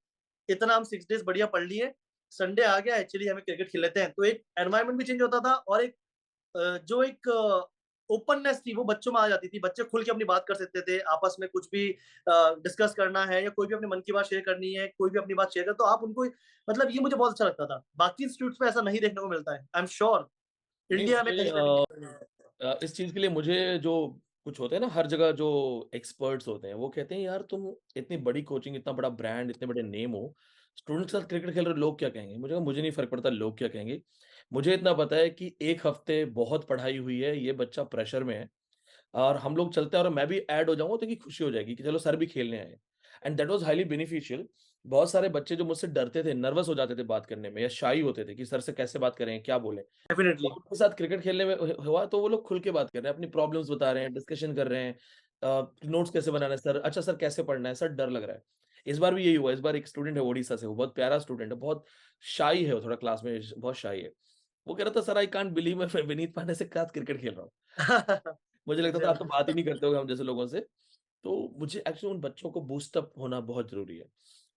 इतना हम 6 डेज बढ़िया पढ़ लिए, संडे आ गया एक्चुअली हमें क्रिकेट खेल लेते हैं। तो एक एनवायरनमेंट भी चेंज होता था, और एक जो एक ओपननेस थी वो बच्चों में आ जाती थी, बच्चे खुल के अपनी बात कर सकते थे, आपस में कुछ भी डिस्कस करना है या कोई भी अपने मन की बात शेयर करनी है, कोई भी अपनी बात शेयर कर, तो आप उनको, मतलब ये मुझे बहुत अच्छा लगता था। बाकी इंस्टीट्यूट्स में ऐसा नहीं देखने को मिलता है, आई एम श्योर नहीं इंडिया में मुझे कहीं ना कहीं। इस चीज़ के लिए मुझे जो कुछ होते हैं ना, हर जगह जो एक्सपर्ट्स होते हैं, वो कहते हैं यार तुम इतनी बड़ी कोचिंग, इतना बड़ा ब्रांड, इतने बड़े नेम हो, स्टूडेंट्स के साथ क्रिकेट खेल रहे हो, लोग क्या कहेंगे? मुझे कहा मुझे नहीं फ़र्क पड़ता लोग क्या कहेंगे। मुझे इतना पता है कि 1 हफ्ते बहुत पढ़ाई हुई है, ये बच्चा प्रेशर में है और हम लोग चलते हैं और मैं भी ऐड हो जाऊँगा तो इनकी खुशी हो जाएगी कि चलो सर भी खेलने आए हैं। And that was highly beneficial. बहुत सारे बच्चे जो मुझसे डरते थे, नर्वस हो जाते थे बात करने में या शाई होते थे कि सर से कैसे बात करें, क्या बोलें? डेफिनेटली। जब उनके साथ क्रिकेट खेलने में हुआ तो वो लोग खुल के बात कर रहे हैं, अपनी प्रॉब्लम्स बता रहे हैं, डिस्कशन कर रहे हैं। नोट्स कैसे बनाना है सर? अच्छा सर कैसे पढ़ना है? सर डर लग रहा है। इस बार भी यही हुआ, इस बार एक स्टूडेंट है ओडिशा से, वो बहुत प्यारा स्टूडेंट है, बहुत शाई है वो, थोड़ा क्लास में बहुत शाई है। वो कह रहा था सर आई कांट बिलीव मैं विनीत पांडे से साथ क्रिकेट खेल रहा हूँ। मुझे लगता था आप तो बात ही नहीं करते होगे हम जैसे लोगों से। तो मुझे एक्चुअली उन बच्चों को बूस्ट अप होना बहुत ज़रूरी है।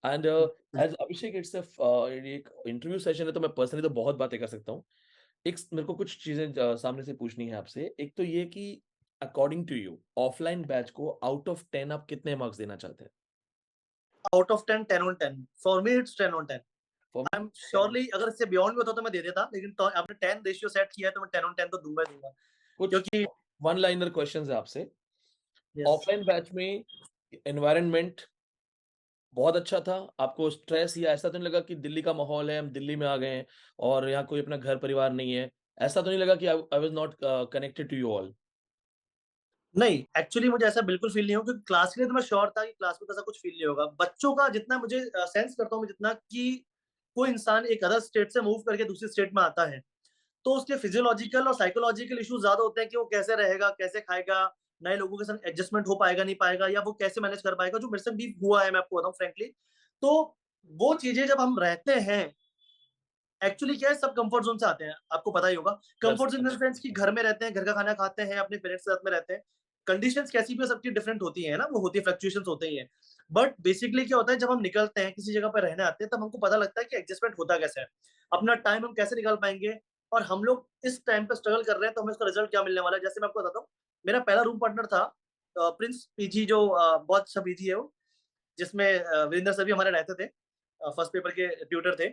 एंड एज़ अभिषेक इट्स एक इंटरव्यू सेशन है तो मैं पर्सनली तो बहुत बातें कर सकता हूँ। एक मेरे को कुछ चीज़ें सामने से पूछनी है आपसे। एक तो ये कि according to you offline batch को आउट ऑफ 10 आप कितने मार्क्स देना चाहते हैं? Out of 10, 10 on 10, for me it's 10 on 10। For I am me surely अगर इससे बियॉन्ड भी होता तो मैं दे देता, लेकिन तो आपने 10 रेशियो सेट किया है तो मैं 10 ऑन 10 तो दूंगा ही दूंगा, कुछ क्योंकि वन लाइनर क्वेश्चंस है आपसे। यस। ऑफलाइन बैच में एनवायरनमेंट बहुत अच्छा था, आपको स्ट्रेस या ऐसा तो नहीं लगा कि दिल्ली का माहौल है, हम दिल्ली में आ गए हैं और यहाँ कोई अपना घर परिवार नहीं है, ऐसा तो नहीं लगा कि I was not connected to you all? नहीं, एक्चुअली मुझे ऐसा बिल्कुल फील नहीं हुआ, क्योंकि क्लास के लिए तो मैं श्योर था कि क्लास में तो ऐसा कुछ फील नहीं होगा। बच्चों का जितना मुझे सेंस करता हूँ मैं, जितना कि कोई इंसान एक अदर स्टेट से मूव करके दूसरी स्टेट में आता है, तो उसके फिजियोलॉजिकल और साइकोलॉजिकल इश्यूज ज्यादा होते हैं कि वो कैसे रहेगा, कैसे खाएगा, नए लोगों के साथ एडजस्टमेंट हो पाएगा नहीं पाएगा, या वो कैसे मैनेज कर पाएगा, जो मेरे साथ भी हुआ है, मैं आपको बताऊं फ्रेंकली। तो वो चीजें जब हम रहते हैं, एक्चुअली क्या है, सब कंफर्ट जोन से आते हैं, आपको पता ही होगा। Comfort zone in the sense कि घर में रहते हैं, घर का खाना खाते हैं, अपने पेरेंट्स के साथ में रहते हैं। कंडीशंस कैसी भी हो, सबकी डिफरेंट होती है ना, वो होती है, फ्लक्चुएशंस होते ही हैं। बट बेसिकली क्या होता है, जब हम निकलते हैं किसी जगह पर रहने आते हैं, तब हमको पता लगता है कि एडजस्टमेंट होता कैसे है, अपना टाइम हम कैसे निकाल पाएंगे, और हम लोग इस टाइम पे स्ट्रगल कर रहे हैं तो हमें उसका रिजल्ट क्या मिलने वाला है। जैसे मैं आपको बताता हूँ, मेरा पहला रूम पार्टनर था प्रिंस पीजी, जो बहुत अच्छा पीजी है वो, जिसमें वीरेंद्र सर भी हमारे रहते थे, फर्स्ट पेपर के ट्यूटर थे।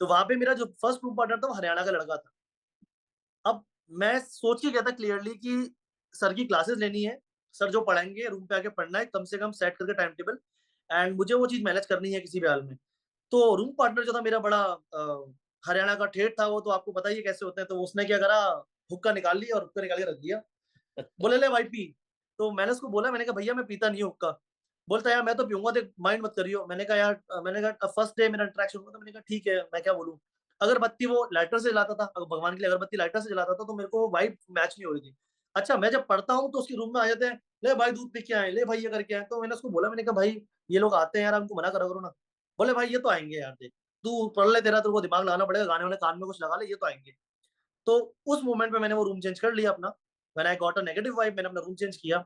तो वहां पे मेरा जो फर्स्ट रूम पार्टनर था वो हरियाणा का लड़का था। अब मैं सोच के गया था क्लियरली कि सर की क्लासेस लेनी है, सर जो पढ़ाएंगे रूम पे आके पढ़ना है, कम से कम सेट करके टाइम टेबल, एंड मुझे वो चीज मैनेज करनी है किसी भी हाल में। तो रूम पार्टनर जो था मेरा, बड़ा हरियाणा का ठेठ था वो, तो आपको पता ही है कैसे होते हैं। तो उसने क्या करा, हुक्का निकाल ली और हुक्का निकाल के रख दिया, बोले ले भाई पी। तो मैंने उसको बोला, मैंने कहा भैया मैं पीता नहीं हूँ हुक्का। बोलता यार मैं तो पीऊंगा, देख माइंड मत करियो। मैंने कहा यार, मैंने कहा फर्स्ट डे मेरा इंटरेक्शन हुआ, तो मैंने कहा ठीक है, मैं क्या बोलूँ। अगरबत्ती वो लाइटर से जलाता था, अगर भगवान के लिए अगरबत्ती लाइटर से जलाता था, तो मेरे को वो वाइब मैच नहीं हो रही थी। अच्छा, मैं जब पढ़ता हूँ तो उसके रूम में आ जाते हैं, ले भाई दूध पी के आए, ले भाई ये करके आए। तो मैंने उसको बोला, मैंने कहा भाई ये लोग आते हैं यार, हमको मना करा करो ना। बोले भाई ये तो आएंगे यार, देख तू पढ़ ले, तेरा तेरे को दिमाग लगाना पड़ेगा, गाने वाने कान में कुछ लगा ले, ये तो आएंगे। तो उस मोमेंट में मैंने वो रूम चेंज कर लिया अपना। When I got a negative vibe, मैंने अपना रूम चेंज किया।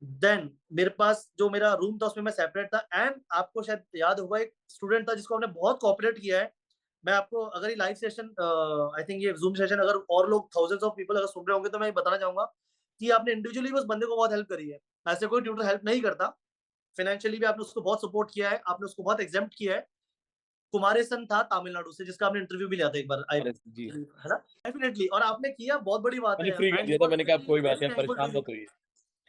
देन मेरे पास जो मेरा रूम था उसमें मैं सेपरेट था, एंड आपको शायद याद होगा, एक स्टूडेंट था जिसको हमने बहुत कोऑपरेट किया है। मैं आपको, अगर ये लाइव सेशन, आई थिंक ये जूम सेशन, अगर और लोग थाउजेंड्स ऑफ पीपल अगर सुन रहे होंगे, तो मैं बताना चाहूंगा कि आपने इंडिविजुअली बस बंदे को बहुत हेल्प करी है। ऐसे कोई ट्यूटर हेल्प नहीं करता। फाइनेंशियली भी आपने उसको बहुत सपोर्ट किया है, आपने उसको बहुत एग्जाम्प्ट किया है। कुमारेसन था तमिलनाडु से, जिसका आपने इंटरव्यू भी लिया था एक बार, आई, अरे जी, है ना, डेफिनेटली, और आपने किया, बहुत बड़ी बात मैंने है। फ्री कर एंड ही दिया था, वाज मैंने कहा अब वेरी कोई बात वेरी नहीं, आप थैंकफुल टू परेशान यू। मत होइए।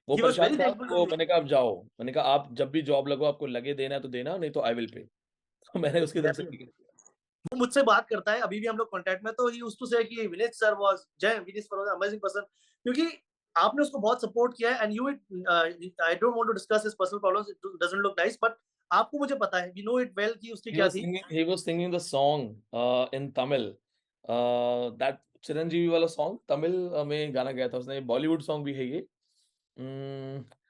वो ही वाज परेशान वेरी था थैंकफुल टू तो यू। मैंने कहा आप जाओ, मैंने कहा आप जब भी जॉब लगो आपको लगे देना है तो देना, नहीं तो आई विल पे। तो मैंने उसकी तरफ से ठीक है। वो मुझसे बात करता है, अभी भी हम लोग कांटेक्ट में। तो ही यूज्ड टू से कि Vineet sir was, Jay Vineet sir was amazing person, क्योंकि आपने उसको बहुत सपोर्ट किया है। And you, I don't want to discuss his personal problems, it doesn't look nice, but आपको मुझे पता है, वी नो इट वेल कि उसकी क्या थी। He was singing the song in Tamil, that Chiranjeevi वाला सॉन्ग तमिल में गाना गाया था उसने। बॉलीवुड सॉन्ग भी है ये।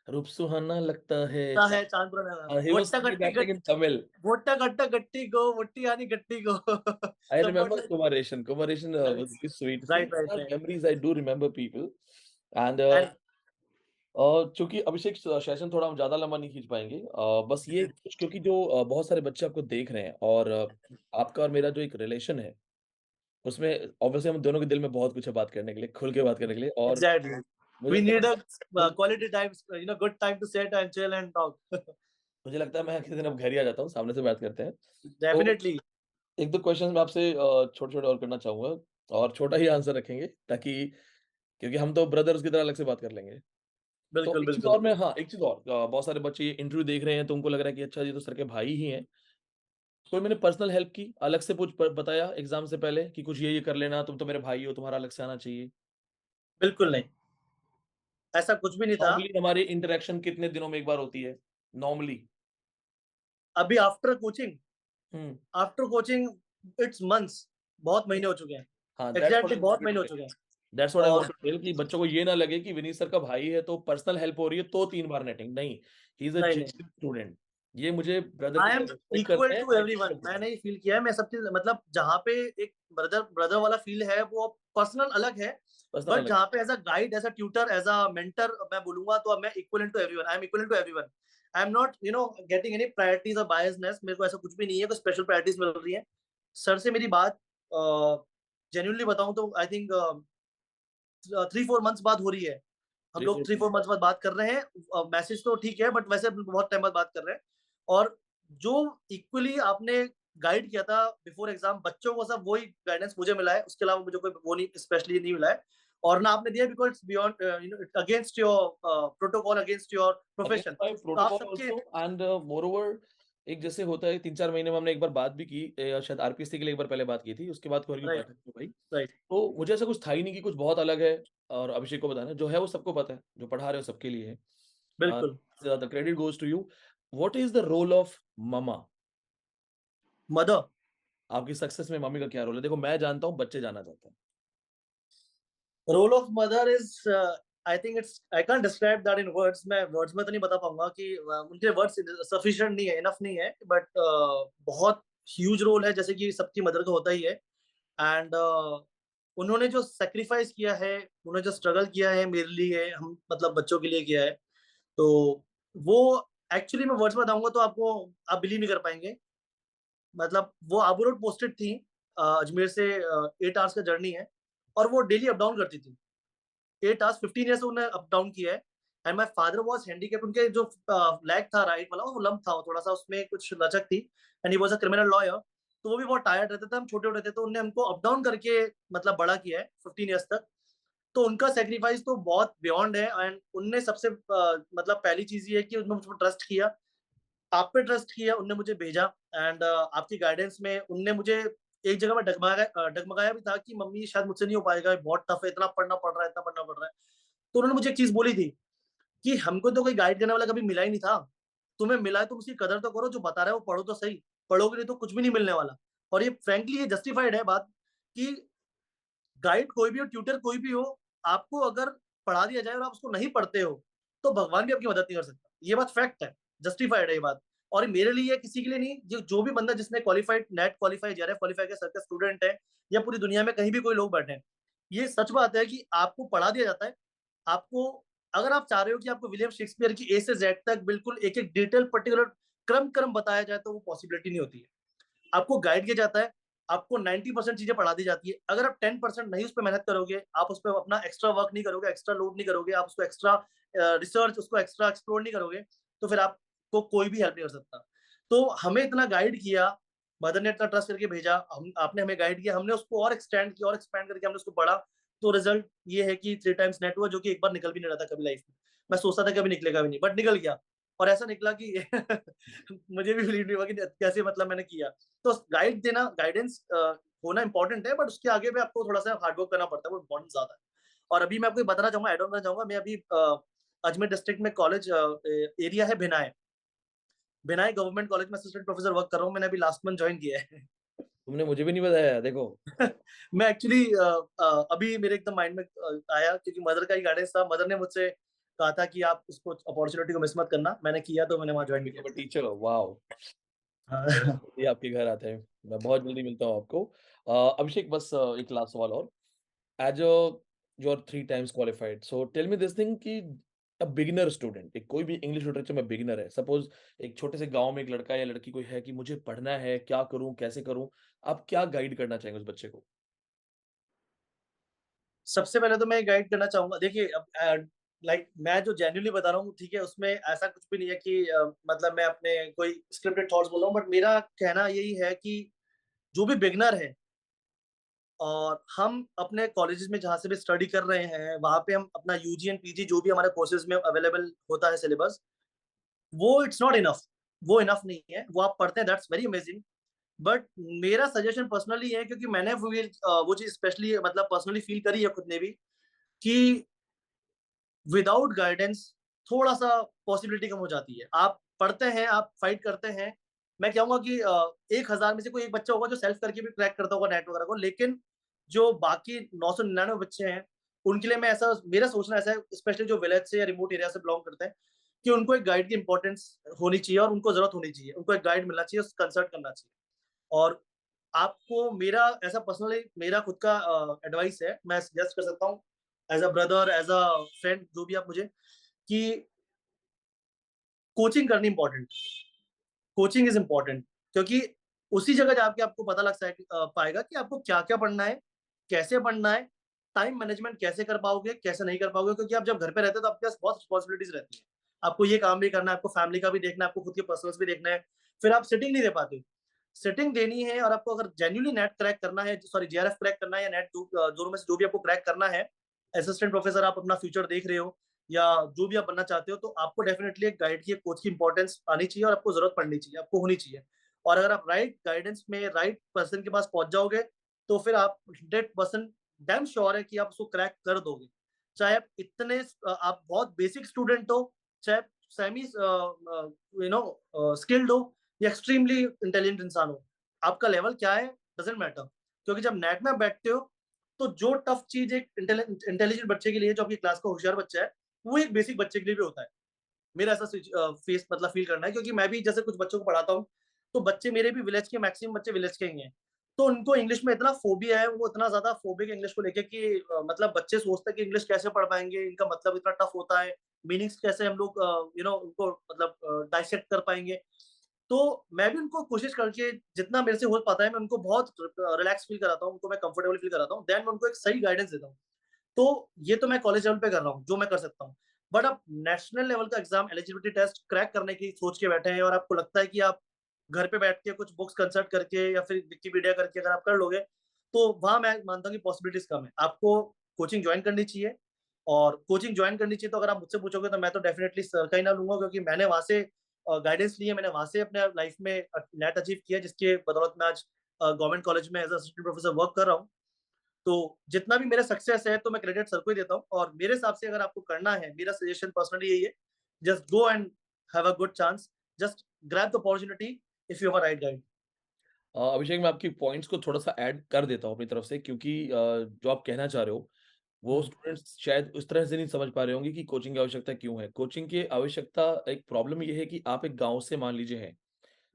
रूप सुहाना लगता है ता है चांदपुरा में, he was वट्टा singing गट्टी that thing gut, in Tamil. वोट्टा गट्टा गट्टी गो, वोट्टी आनी गट्टी गो। I somewhat remember like, Kumareshan. Kumareshan was really sweet. See, right right there are right. memories I do remember people. And and चूंकि अभिषेक सेशन थोड़ा हम ज्यादा लंबा नहीं खींच पाएंगे, बस ये कुछ क्योंकि जो बहुत सारे बच्चे आपको देख रहे हैं और आपका और मेरा जो एक रिलेशन है उसमें ऑब्वियसली हम दोनों के दिल में बहुत कुछ है बात करने के लिए, खुल के बात करने के लिए। और एग्जैक्टली, मुझे वी लगता नीड है a quality time, good time to sit and chill and talk. मुझे लगता है मैं किसी दिन अब घर ही आ जाता हूँ, सामने से बात करते हैं। तो डेफिनेटली। एक दो क्वेश्चन मैं आपसे छोटे छोटे और करना चाहूंगा, और छोटा ही आंसर रखेंगे ताकि, क्योंकि हम तो ब्रदर्स की तरह अलग से बात कर लेंगे। तो बिल्कुल एक चीज बिल्कुल। और, मैं हाँ एक चीज और, बहुत सारे बच्चे ये इंटरव्यू देख रहे हैं तो उनको लग रहा है कि अच्छा ये तो सर के भाई ही हैं। कोई मैंने पर्सनल हेल्प की, अलग से कुछ बताया एग्जाम से पहले कि कुछ ये कर लेना, तुम तो मेरे भाई हो, तुम्हारा अलग से आना चाहिए? बिल्कुल नहीं, ऐसा कुछ भी नहीं था। नॉर्मली हमारी इंटरेक्शन कितने दिनों में एक बार होती है नॉर्मली? अभी after coaching, hmm. After coaching it's months, बहुत महीने हो चुके हैं। हाँ, एग्जैक्टली बहुत महीने हो चुके हैं। दैट्स व्हाट आई वांट और टू टेल, कि बच्चों को ये ना लगे कि विनीत सर का भाई है तो पर्सनल हेल्प हो रही है तो 3 बार नेटिंग नहीं। ही इज अ नहीं नहीं, जेन्युइन स्टूडेंट। ये मुझे ब्रदर की आई एम तरह रिस्पेक्ट इक्वल करते हैं, टू आई एवरीवन। रिस्पेक्ट मैंने देम। ये फील किया है, मैं सब चीज, मतलब जहाँ पे एक ब्रदर ब्रदर वाला फील है वो पर्सनल अलग है, पर्सनल बट अलग। जहाँ पे as a guide, as a tutor, as a mentor मैं बोलूंगा, तो अब मैं equal to everyone, I am equal to everyone. I am not getting any priorities और बायसनेस, मेरे को ऐसा कुछ भी नहीं है, कोई स्पेशल प्रायोरिटीज मिल रही है। सर से मेरी बात जेन्युइनली बताऊं तो आई थिंक 3-4 मंथ्स बाद हो रही है। हम थ्री लोग फोर 3-4 मंथ्स बाद बात कर रहे हैं, मैसेज तो ठीक है, बट वैसे हम बहुत टाइम बाद बात कर रहे हैं। और जो इक्वली आपने गाइड किया था बिफोर एग्जाम बच्चों को, सब वही गाइडेंस मुझे मिला है, उसके अलावा मुझे कोई वो नहीं, स्पेशली नहीं मिला है। और ना आपने दिया because beyond against your protocol, against your against profession. My तो आप प्रोटोकॉल सबके आल्सो एंड मोरओवर एक जैसे होता है 3-4 महीने में हमने एक बार बात भी की शायद आरपीएससी के लिए एक बार पहले बात की थी, उसके बाद कोई राइट, बात नहीं भाई। राइट, तो मुझे ऐसा कुछ था ही नहीं कि कुछ बहुत अलग है और अभिषेक को बताना, जो है वो सबको पता है, जो पढ़ा रहे हो सबके लिए है। Uh, बिल्कुल। the credit goes to you. What is the role of mama? Mother, आपकी सक्सेस में मम्मी का क्या रोल है? देखो मैं जानता हूँ, बच्चे जानना चाहते हैं। Role of mother is, I think it's, I can't describe that in words. मैं वर्ड्स में तो नहीं बता पाऊंगा कि उनके वर्ड्स सफिशिएंट नहीं है, इनफ नहीं है, बट बहुत ह्यूज रोल है, जैसे कि सबकी मदर का होता ही है। एंड उन्होंने जो सेक्रीफाइस किया है, उन्होंने जो स्ट्रगल किया है मेरे लिए, हम मतलब बच्चों के लिए किया है, तो वो एक्चुअली मैं वर्ड्स में बताऊंगा तो आपको, आप बिलीव नहीं कर पाएंगे। मतलब वो आबू रोड पोस्टेड थी, अजमेर से 8 आवर्स का जर्नी है, और वो डेली अप डाउन करती थी। 8 आवर्स 15 ईयर से उन्होंने अप डाउन किया है। And my father was handicap, उनके जो लेग था राइट वाला, वो लंप था, वो थोड़ा सा उसमें कुछ लचक थी। And he was a criminal lawyer, तो वो भी बहुत टायर्ड रहते थे, हम छोटे होते थे, तो उन्होंने हमको अप डाउन करके मतलब बड़ा किया है 15 ईयर्स तक। तो उनका सेक्रीफाइस तो बहुत बियॉन्ड है। एंड उनने सबसे मतलब पहली चीज ये है कि उन्होंने मुझ पर ट्रस्ट किया, आप पे ट्रस्ट किया, उनने मुझे भेजा। एंड आपकी गाइडेंस में उनने मुझे एक जगह में डगमगाया भी था कि मम्मी शायद मुझसे नहीं हो पाएगा, बहुत टफ है, इतना पढ़ना पड़ रहा है, इतना पढ़ना पड़ रहा है। तो उन्होंने मुझे एक चीज बोली थी कि हमको तो कोई गाइड करने वाला कभी मिला ही नहीं था, तुम्हें मिला है तुम उसकी कदर तो करो, जो बता रहा है वो पढ़ो तो सही, पढ़ोगे नहीं तो कुछ भी नहीं मिलने वाला। और ये फ्रैंकली ये जस्टिफाइड है बात कि गाइड कोई भी हो, ट्यूटर कोई भी हो, आपको अगर पढ़ा दिया जाए और आप उसको नहीं पढ़ते हो, तो भगवान भी आपकी मदद नहीं कर सकता। ये बात फैक्ट है, जस्टिफाइड है ये बात। और ये मेरे लिए, किसी के लिए नहीं, जो भी बंदा जिसने qualified, net qualify, JRF qualify के सर का स्टूडेंट है, या पूरी दुनिया में कहीं भी कोई लोग बैठे हैं, ये सच बात है कि आपको पढ़ा दिया जाता है। आपको, अगर आप चाह रहे हो कि आपको विलियम शेक्सपियर की ए से जेड तक बिल्कुल एक एक डिटेल पर्टिकुलर क्रम क्रम बताया जाए, तो वो पॉसिबिलिटी नहीं होती है। आपको गाइड किया जाता है, आपको 90% चीजें पढ़ा दी जाती है। अगर आप 10% नहीं उस पर मेहनत करोगे, आप उस पर अपना एक्स्ट्रा वर्क नहीं करोगे, एक्स्ट्रा लोड नहीं करोगे, आप उसको एक्स्ट्रा रिसर्च, उसको एक्स्ट्रा एक्सप्लोर नहीं करोगे, तो फिर आपको कोई भी हेल्प नहीं कर सकता। तो हमें इतना गाइड किया, मदर ने इतना ट्रस्ट करके भेजा, हम आपने हमें गाइड किया, हमने उसको और एक्सटेंड किया और एक्सपैंड करके हमने उसको पढ़ा। तो रिजल्ट ये है कि 3 टाइम्स नेट हुआ, जो कि एक बार निकल भी नहीं रहा था कभी लाइफ में। मैं सोचता था कभी निकलेगा भी नहीं, बट निकल गया। और ऐसा निकला कि मुझे भी बिलीव नहीं हुआ कि कैसे मतलब मैंने किया। तो गाइड देना, गाइडेंस होना इंपॉर्टेंट है, बट उसके आगे भी आपको थोड़ा सा हार्डवर्क करना पड़ता है, वो इम्पोर्टेंट ज्यादा है। और अभी मैं आपको बताना चाहूंगा, एड ऑन करना चाहूंगा, मैं अभी अजमेर डिस्ट्रिक्ट में कॉलेज एरिया है भिनाय, भिनाय गवर्नमेंट कॉलेज में असिस्टेंट प्रोफेसर वर्क कर रहा हूँ, मैंने अभी लास्ट मंथ ज्वाइन किया है। तुमने मुझे भी नहीं बताया, देखो। मैं एक्चुअली अभी मेरे एकदम माइंड में आया, क्योंकि मदर का ही गाइडेंस था, मदर ने मुझसे कहा था कि आप उसको अपॉर्चुनिटी को मिस मत करना, मैंने किया, तो मैंने वहां ज्वाइन भी बिकम अ किया। Teacher, wow! बहुत हाँ। जल्दी आपके घर आते हैं। मैं बहुत जल्दी मिलता हूँ आपको। अभिषेक बस एक लास्ट सवाल और। As you are 3 times qualified, so tell me this thing कि अ बिगिनर स्टूडेंट, एक कोई भी इंग्लिश लिटरेचर में बिगिनर है, सपोज़ एक छोटे से गाँव में एक लड़का या लड़की कोई है कि मुझे पढ़ना है, क्या करूँ, कैसे करूँ? आप क्या गाइड करना चाहेंगे उस बच्चे को? सबसे पहले तो मैं गाइड करना चाहूंगा, देखिए अब लाइक मैं जो जेन्युइनली बता रहा हूँ, ठीक है, उसमें ऐसा कुछ भी नहीं है कि मतलब मैं अपने कोई स्क्रिप्टेड थॉट्स बोल रहा हूँ, बट मेरा कहना यही है कि जो भी बिगनर है, और हम अपने कॉलेजेस में जहाँ से भी स्टडी कर रहे हैं, वहां पे हम अपना यूजी एंड पीजी जो भी हमारे कोर्सेज में अवेलेबल होता है सिलेबस, वो इट्स नॉट इनफ, वो इनफ नहीं है। वो आप पढ़ते हैं, दैट्स वेरी अमेजिंग, बट मेरा सजेशन पर्सनली है, क्योंकि मैंने वो चीज स्पेशली मतलब पर्सनली फील करी है खुद ने भी, कि विदाउट गाइडेंस थोड़ा सा पॉसिबिलिटी कम हो जाती है। आप पढ़ते हैं, आप फाइट करते हैं, मैं कहूंगा कि 1,000 में से कोई एक बच्चा होगा जो सेल्फ करके भी क्रैक करता होगा नेट वगैरह को, लेकिन जो बाकी 999 बच्चे हैं, उनके लिए मैं ऐसा, मेरा सोचना ऐसा है, स्पेशली जो विलेज से या रिमोट एरिया से बिलोंग करते हैं, कि उनको एक गाइड की इंपॉर्टेंस होनी चाहिए, और उनको जरूरत होनी चाहिए, उनको एक गाइड मिलना चाहिए, कंसल्ट करना चाहिए। और आपको मेरा ऐसा पर्सनली, मेरा खुद का एडवाइस है, मैं सजेस्ट कर सकता हूँ as a brother, as a friend, जो भी आप मुझे, कि कोचिंग करनी इंपॉर्टेंट, कोचिंग इज इंपॉर्टेंट, क्योंकि उसी जगह जाके आपको पता लग पाएगा कि आपको क्या क्या पढ़ना है, कैसे पढ़ना है, टाइम मैनेजमेंट कैसे कर पाओगे, कैसे नहीं कर पाओगे। क्योंकि आप जब घर पे रहते हो तो आपके पास बहुत रिस्पॉन्सिबिलिटीज रहती है, आपको ये काम भी करना है, आपको फैमिली का भी देखना है, आपको खुद के पर्सनल्स भी देखना है, फिर आप सिटिंग नहीं दे पाते हो। सिटिंग देनी है, और आपको अगर जेन्युइनली नेट क्रैक करना है, सॉरी जेआरएफ क्रैक करना है, या नेट दोनों में से जो भी आपको क्रैक करना है, असिस्टेंट प्रोफेसर आप अपना फ्यूचर देख रहे हो या जो भी आप बनना चाहते हो, तो आपको डेफिनेटली एक गाइड की, एक कोच की इंपॉर्टेंस आनी चाहिए और आपको जरूरत पड़नी चाहिए, आपको होनी चाहिए। और अगर आप राइट गाइडेंस में राइट पर्सन के पास पहुंच जाओगे, तो फिर आप 100% डैम श्योर है कि आप उसको क्रैक कर दोगे। चाहे आप आप बहुत बेसिक स्टूडेंट हो, चाहे सेमी स्किल्ड हो या एक्सट्रीमली इंटेलिजेंट इंसान हो, आपका लेवल क्या है डजेंट मैटर। क्योंकि जब नेट में बैठते हो, तो जो टफ चीज एक इंटेलिजेंट बच्चे के लिए, जो आपकी क्लास का होशियार बच्चा है, वो एक बेसिक बच्चे के लिए भी होता है। मेरा ऐसा फेस मतलब फील करना है, क्योंकि मैं भी जैसे कुछ बच्चों को पढ़ाता हूँ, तो बच्चे मेरे भी विलेज के, मैक्सिमम बच्चे विलेज के ही हैं। तो उनको इंग्लिश में इतना फोबिया है, वो इतना ज्यादा फोबिक इंग्लिश को लेके कि मतलब बच्चे सोचते हैं कि इंग्लिश कैसे पढ़ पाएंगे, इनका मतलब इतना टफ होता है, मीनिंग्स कैसे हम लोग उनको मतलब डाइसेक्ट कर पाएंगे। तो मैं भी उनको कोशिश करके जितना मेरे से हो पाता है, मैं उनको बहुत रिलैक्स फील कराता हूँ, उनको मैं कंफर्टेबल फील कराता हूँ, देन मैं उनको एक सही गाइडेंस देता हूँ। तो ये तो मैं कॉलेज लेवल पे कर रहा हूँ, जो मैं कर सकता हूँ। बट आप नेशनल लेवल का एग्जाम, एलिजिबिलिटी टेस्ट क्रैक करने की सोच के बैठे हैं और आपको लगता है कि आप घर पे बैठ के कुछ बुक्स कंसल्ट करके या फिर विकिपीडिया करके अगर आप कर लोगे, तो वहां मैं मानता हूँ कि पॉसिबिलिटीज कम है। आपको कोचिंग ज्वाइन करनी चाहिए, और कोचिंग ज्वाइन करनी चाहिए तो अगर आप मुझसे पूछोगे, तो मैं तो डेफिनेटली सर का ही नाम लूंगा, क्योंकि मैंने वहां से गाइडेंस ली है, मैंने वहां से अपने लाइफ में नेट अचीव किया, जिसके बदौलत मैं आज गवर्नमेंट कॉलेज में एज असिस्टेंट प्रोफेसर वर्क कर रहा हूँ। तो जितना भी मेरा सक्सेस है, तो मैं क्रेडिट सर को ही देता हूँ। और मेरे हिसाब से अगर आपको करना है, मेरा सजेशन पर्सनली यही है, just go and have a good chance, just grab the opportunity if you have a right guide. Abhishek, मैं आपकी पॉइंट्स को थोड़ा-सा ऐड कर देता हूँ अपनी तरफ से, क्योंकि जो आप कहना चाह रहे हो, वो हम्म, स्टूडेंट्स शायद उस तरह से नहीं समझ पा रहे होंगे कि कोचिंग की आवश्यकता क्यों है। कोचिंग की आवश्यकता, एक प्रॉब्लम ये है कि आप एक गाँव से मान लीजिए हैं,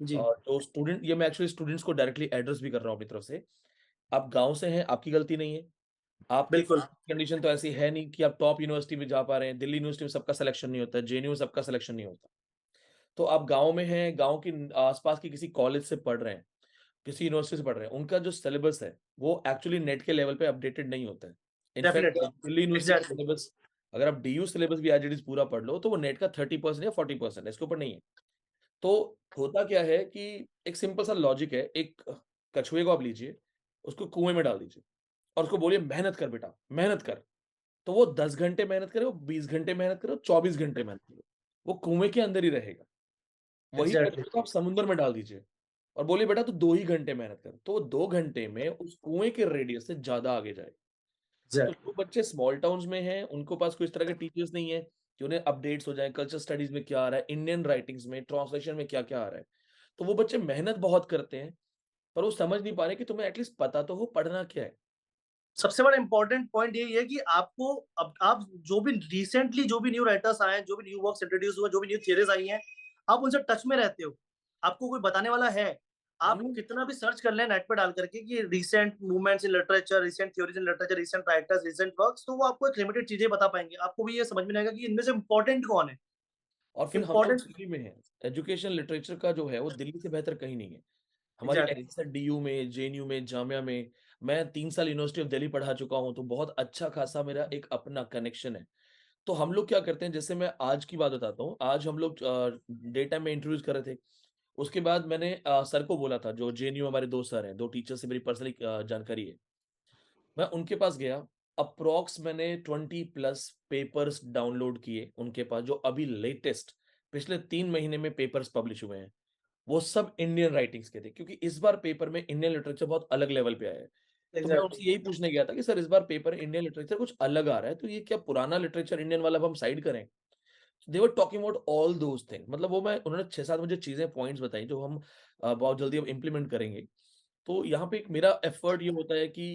जी, तो स्टूडेंट, ये मैं एक्चुअली स्टूडेंट्स को डायरेक्टली एड्रेस भी कर रहा हूँ अपनी तरफ से। आप गाँव से हैं, आपकी गलती नहीं है। आपकी बिल्कुल, कंडीशन तो ऐसी है नहीं कि आप टॉप यूनिवर्सिटी में जा पा रहे हैं। दिल्ली यूनिवर्सिटी में सबका सिलेक्शन नहीं होता है, जेएनयू में सबका सिलेक्शन नहीं होता। तो आप गाँव में हैं, गाँव की आस-पास की किसी कॉलेज से पढ़ रहे हैं, किसी यूनिवर्सिटी से पढ़ रहे हैं, उनका जो सिलेबस है, वो एक्चुअली नेट के लेवल पे अपडेटेड नहीं होता है। इनफैक्ट डेफिनेटली, आप दिल्ली यूनिवर्सिटी का एग्जैक्टली, सिलेबस, अगर आप डीयू सिलेबस भी एज़ इट इज़ पूरा पढ़ लो, तो वो नेट का 30% या 40% है, इसके ऊपर नहीं है। तो होता क्या है कि एक सिंपल सा लॉजिक है, एक कछुए को आप लीजिए, उसको कुएँ में डाल दीजिए और उसको बोलिए मेहनत कर बेटा, मेहनत कर। तो वो 10 घंटे मेहनत करे, वो 20 घंटे मेहनत करे, वो 24 घंटे मेहनत करे, वो कुएँ के अंदर ही रहेगा। वही एग्जैक्टली, कछुए को आप समुद्र में डाल दीजिए और बोलिए बेटा तू 2 ही घंटे मेहनत कर, तो वो 2 घंटे में उस कुएँ के रेडियस से ज़्यादा आगे जाएगा। तो एग्जैक्टली, जो बच्चे स्मॉल टाउन्स में हैं, उनके पास कोई इस तरह के टीचर्स नहीं है कि उन्हें अपडेट्स हो जाएँ, कल्चरल स्टडीज़ में क्या आ रहा है, इंडियन राइटिंग्स में, ट्रांसलेशन में क्या-क्या आ रहा है। तो वो बच्चे मेहनत बहुत करते हैं, पर वो समझ नहीं पा रहे कि तुम्हें एटलीस्ट पता तो हो पढ़ना क्या है। सबसे बड़ा इंपॉर्टेंट पॉइंट यही है कि आपको, अब आप जो भी रिसेंटली जो भी न्यू राइटर्स आए हैं, जो भी न्यू वर्क्स इंट्रोड्यूस हुए, जो भी न्यू थियरीज आई हैं, आप उनसे टच में रहते हो, आपको कोई बताने वाला है। हम आप कितना भी सर्च कर लें नेट पे डाल करके कि recent movements in literature, recent theories in literature, recent writers, recent works, तो वो आपको एक लिमिटेड चीजें बता पाएंगे। आपको भी ये समझ में नहीं आएगा कि इनमें से इंपॉर्टेंट कौन है। और फिर हम लोग इंपॉर्टेंट, दिल्ली में हैं। एजुकेशन लिटरेचर का जो है, वो दिल्ली से बेहतर कहीं नहीं है। हमारी एग्जैक्टली, एक्सेस है डीयू में, जेएनयू में, जामिया में। मैं 3 साल यूनिवर्सिटी ऑफ दिल्ली पढ़ा चुका हूँ, तो बहुत अच्छा खासा मेरा एक अपना कनेक्शन है। तो हम लोग क्या करते हैं, जैसे मैं आज की बात बताता हूँ। आज हम लोग डे टाइम में इंटरव्यूज़ कर रहे थे। उसके बाद मैंने सर को बोला था, जो जेएनयू हमारे 2 सर हैं, 2 टीचर से मेरी पर्सनली जानकारी है। मैं उनके पास गया, अप्रॉक्स मैंने 20 प्लस पेपर्स डाउनलोड किए उनके पास, जो अभी लेटेस्ट पिछले 3 महीने में पेपर्स पब्लिश हुए हैं। वो सब इंडियन राइटिंग्स के थे, क्योंकि इस बार पेपर में इंडियन लिटरेचर बहुत अलग लेवल पे आया है। तो मैं एग्जैक्टली, उनसे यही पूछने गया था कि सर, इस बार पेपर इंडियन लिटरेचर कुछ अलग आ रहा है, तो ये क्या पुराना लिटरेचर इंडियन वाला अब हम साइड करें? They were talking about all those thing, मतलब वो मैं उन्होंने 6-7 मुझे चीज़ें, पॉइंट्स बताई, जो हम बहुत जल्दी अब इम्प्लीमेंट करेंगे। तो यहाँ पे एक मेरा एफर्ट ये होता है कि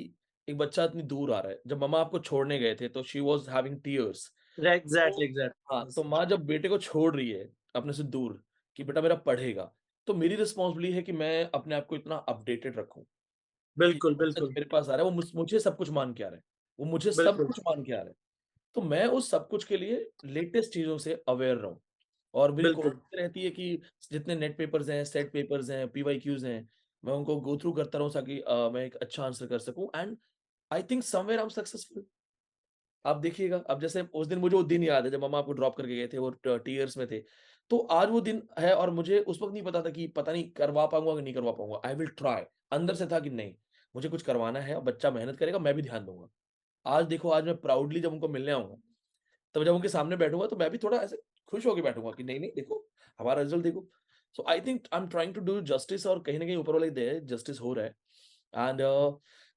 एक बच्चा इतनी दूर आ रहा है। जब मम्मा आपको छोड़ने गए थे, तो she was having tears. Exactly, तो हाँ, तो एग्जैक्टली, माँ जब बेटे को छोड़ रही है अपने से दूर, कि बेटा मेरा पढ़ेगा, तो मेरी रिस्पॉन्सिबिलिटी है कि मैं अपने आप को इतना अपडेटेड रखूँ कि बिल्कुल, जो बच्चा बिल्कुल, मेरे पास आ रहा है, वो मुझे सब कुछ मान के आ रहा है। वो मुझे सब बिल्कुल, कुछ मान के आ रहा है। तो मैं उस सब कुछ के लिए लेटेस्ट चीज़ों से अवेयर रहूँ। और मेरी बिल्कुल, कोशिश रहती है कि जितने नेट पेपर्स हैं, सेट पेपर्स हैं, पीवाईक्यूज़ हैं, मैं उनको गो थ्रू करता रहूँ, ताकि मैं एक अच्छा आंसर कर सकूँ। And I think somewhere I am successful. आप देखिएगा, अब जैसे उस दिन मुझे वो दिन याद है जब मम्मा आपको ड्रॉप करके गए थे, वो टीयर्स में थे। तो आज वो दिन है, और मुझे उस वक़्त नहीं पता था कि पता नहीं करवा पाऊँगा कि नहीं करवा पाऊँगा। I will try. अंदर से था कि नहीं, मुझे कुछ करवाना है, बच्चा मेहनत करेगा, मैं भी ध्यान दूँगा। आज देखो, आज मैं प्राउडली जब उनको मिलने आऊँगा, तब जब उनके सामने बैठूँगा तो मैं भी थोड़ा ऐसे खुश होके बैठूँगा कि नहीं, नहीं देखो, हमारा रिज़ल्ट देखो। So I think I am trying to do justice और कहीं न कहीं ऊपर वाले दे जस्टिस हो रहा है। And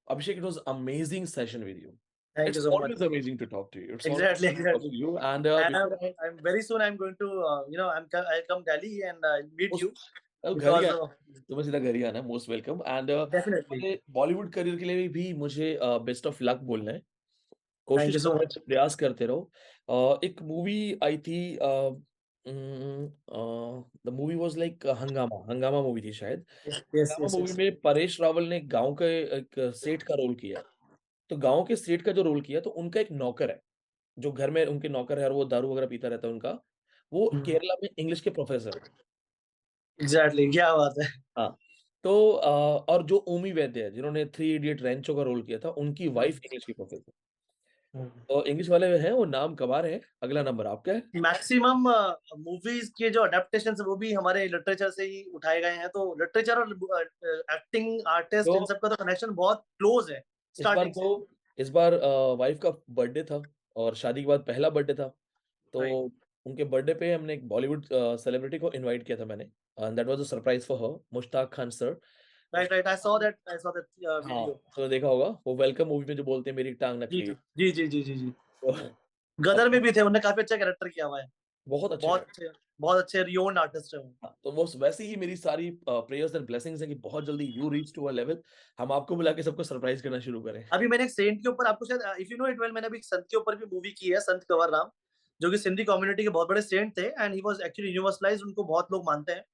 Abhishek, it was amazing session with you. Thank It's you so much. always amazing to talk to you. It's always Exactly, amazing to talk exactly. to you. And And before I I'm very soon I'm going to I'll come Delhi and meet उस you घर ही because आना, तुम्हें सीधा घर ही आना है, most welcome. And definitely. मेरे Bollywood career के लिए भी मुझे बेस्ट ऑफ लक बोलना है। Thank कोशिश you so करते much. रहो, प्रयास करते रहो। एक मूवी आई थी, द मूवी वाज लाइक हंगामा, हंगामा मूवी थी शायद। Yes, yes, हंगामा yes, मूवी yes. में परेश रावल ने गाँव के एक सेठ का रोल किया है। तो गाँव के सेठ का जो रोल किया, तो उनका एक नौकर है, जो घर में उनके नौकर है और वो दारू वगैरह पीता रहता है उनका, वो केरला में इंग्लिश के प्रोफेसर है। Exactly. क्या बात है? हाँ, तो और जो ओमी वैद्य है, जिन्होंने थ्री इडियट रैंचो का रोल किया था, उनकी वाइफ इंग्लिश की प्रोफेसर। तो इंग्लिश वाले हैं, वो नाम कमा रहे हैं। अगला नंबर आपका है। मैक्सिमम मूवीज के जो अडेप्टेशन है वो भी हमारे लिटरेचर से ही उठाए गए हैं, तो लिटरेचर और एक्टिंग आर्टिस्ट इन तो सब का तो कनेक्शन बहुत क्लोज है इस बार स्टार्टिंग से। तो इस बार वाइफ का बर्थडे था और शादी के बाद पहला बर्थडे था। तो राइट उनके बर्थडे पे हमने एक बॉलीवुड सेलिब्रिटी को इनवाइट किया था मैंने, and that was a surprise for her, Mushtaq Khan sir. Right right, I saw that हाँ, वीडियो। तो देखा होगा वो वेलकम मूवी में जो बोलते हैं मेरी टांग जी नकली है। जी जी जी जी जी जी। तो गदर में अब भी थे, उन्होंने काफी अच्छा कैरेक्टर किया हुआ है। बहुत अच्छे बहुत अच्छे, बहुत अच्छे रियोन आर्टिस्ट है वो। हाँ, तो वो वैसे ही मेरी सारी प्रेयर्स एंड ब्लेसिंग्स है कि बहुत जल्दी you reach to a level, हम आपको बुला के सबको सरप्राइज करना शुरू करें। अभी मैंने एक सेंट के ऊपर, आपको शायद if you know it well, मैंने अभी एक संत के ऊपर भी मूवी की है, संत कंवर राम, जो कि सिंधी कम्युनिटी के बहुत बड़े सेंट थे एंड ही वाज एक्चुअली यूनिवर्सलाइज्ड, उनको बहुत लोग मानते हैं।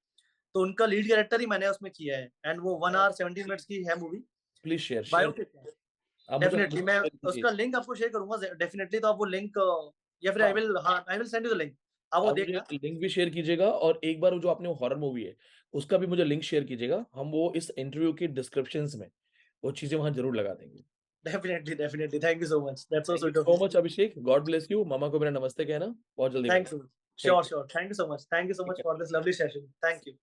तो उनका लीड कैरेक्टर ही मैंने उसमें किया है एंड वो 1 आवर 17 मिनट्स की है movie. Please share share, biopic है। आप मुझे डेफिनेटली मैं share कीजिए। उसका लिंक आपको शेयर करूंगा डेफिनेटली, तो आप वो लिंक या फिर हाँ, I will send you the link, आप वो आप मुझे देखना। लिंक भी शेयर कीजिएगा और एक बार वो जो आपने हॉरर मूवी है, उसका भी मुझे लिंक शेयर कीजिएगा। हम वो इस इंटरव्यू की डिस्क्रिप्शंस में वो चीजें वहां जरूर लगा देंगे। Definitely definitely, thank you so much, that's so thank you sweet of so you. Much Abhishek, God bless you. मामा को मेरा नमस्ते कहना, बहुत जल्दी थैंक्स, मिलेंगे। Sure take sure, thank you so much, thank you so much care. For this lovely session, thank you.